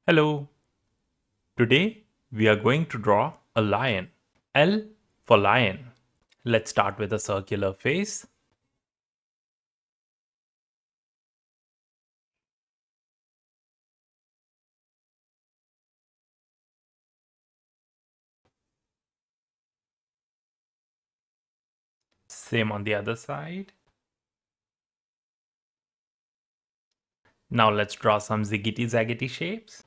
Hello. Today we are going to draw a lion. L for lion. Let's start with a circular face. Same on the other side. Now let's draw some ziggity zaggity shapes.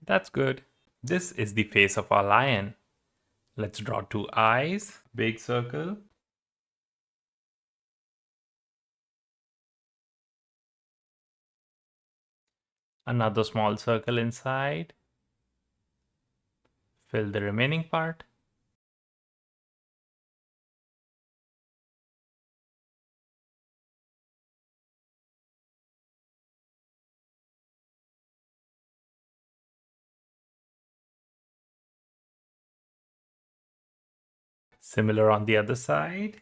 That's good. This is the face of our lion. Let's draw two eyes, big circle. Another small circle inside. Fill the remaining part. Similar on the other side.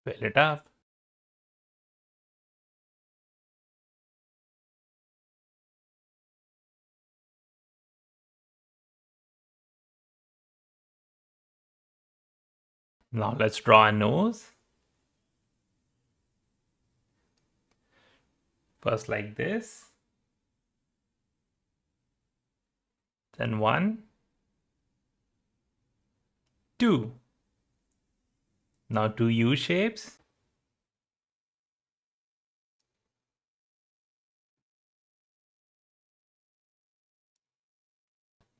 Fill it up. Now let's draw a nose. First like this. Then 1, 2. Now two U shapes.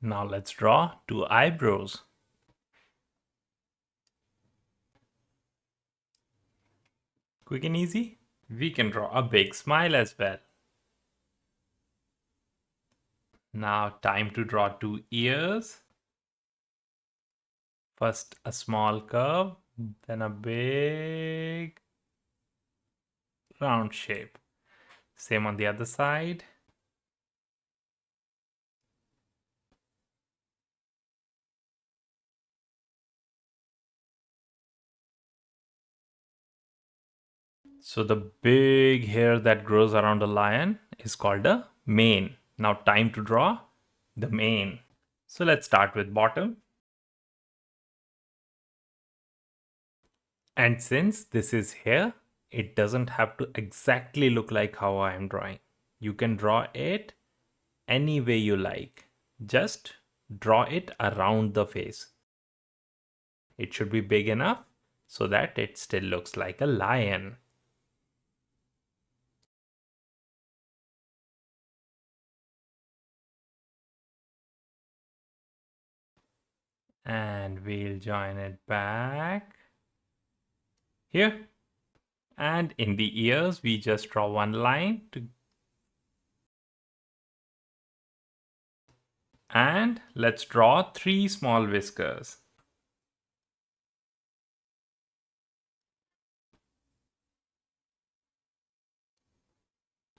Now let's draw two eyebrows. Quick and easy. We can draw a big smile as well. Now time to draw two ears. First a small curve, then a big round shape. Same on the other side. So the big hair that grows around a lion is called a mane. Now time to draw the mane. So let's start with bottom. And since this is hair, it doesn't have to exactly look like how I am drawing. You can draw it any way you like. Just draw it around the face. It should be big enough so that it still looks like a lion. And we'll join it back here. And in the ears, we just draw one line to. And let's draw three small whiskers.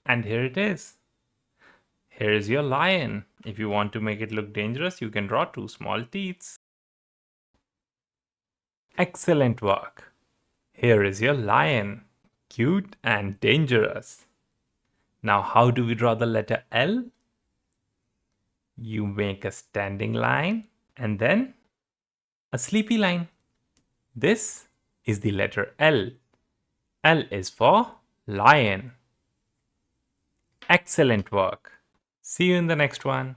And here it is. Here is your lion. If you want to make it look dangerous, you can draw two small teeth. Excellent work. Here is your lion. Cute and dangerous. Now, how do we draw the letter L? You make a standing line and then a sleepy line. This is the letter L. L is for lion. Excellent work. See you in the next one.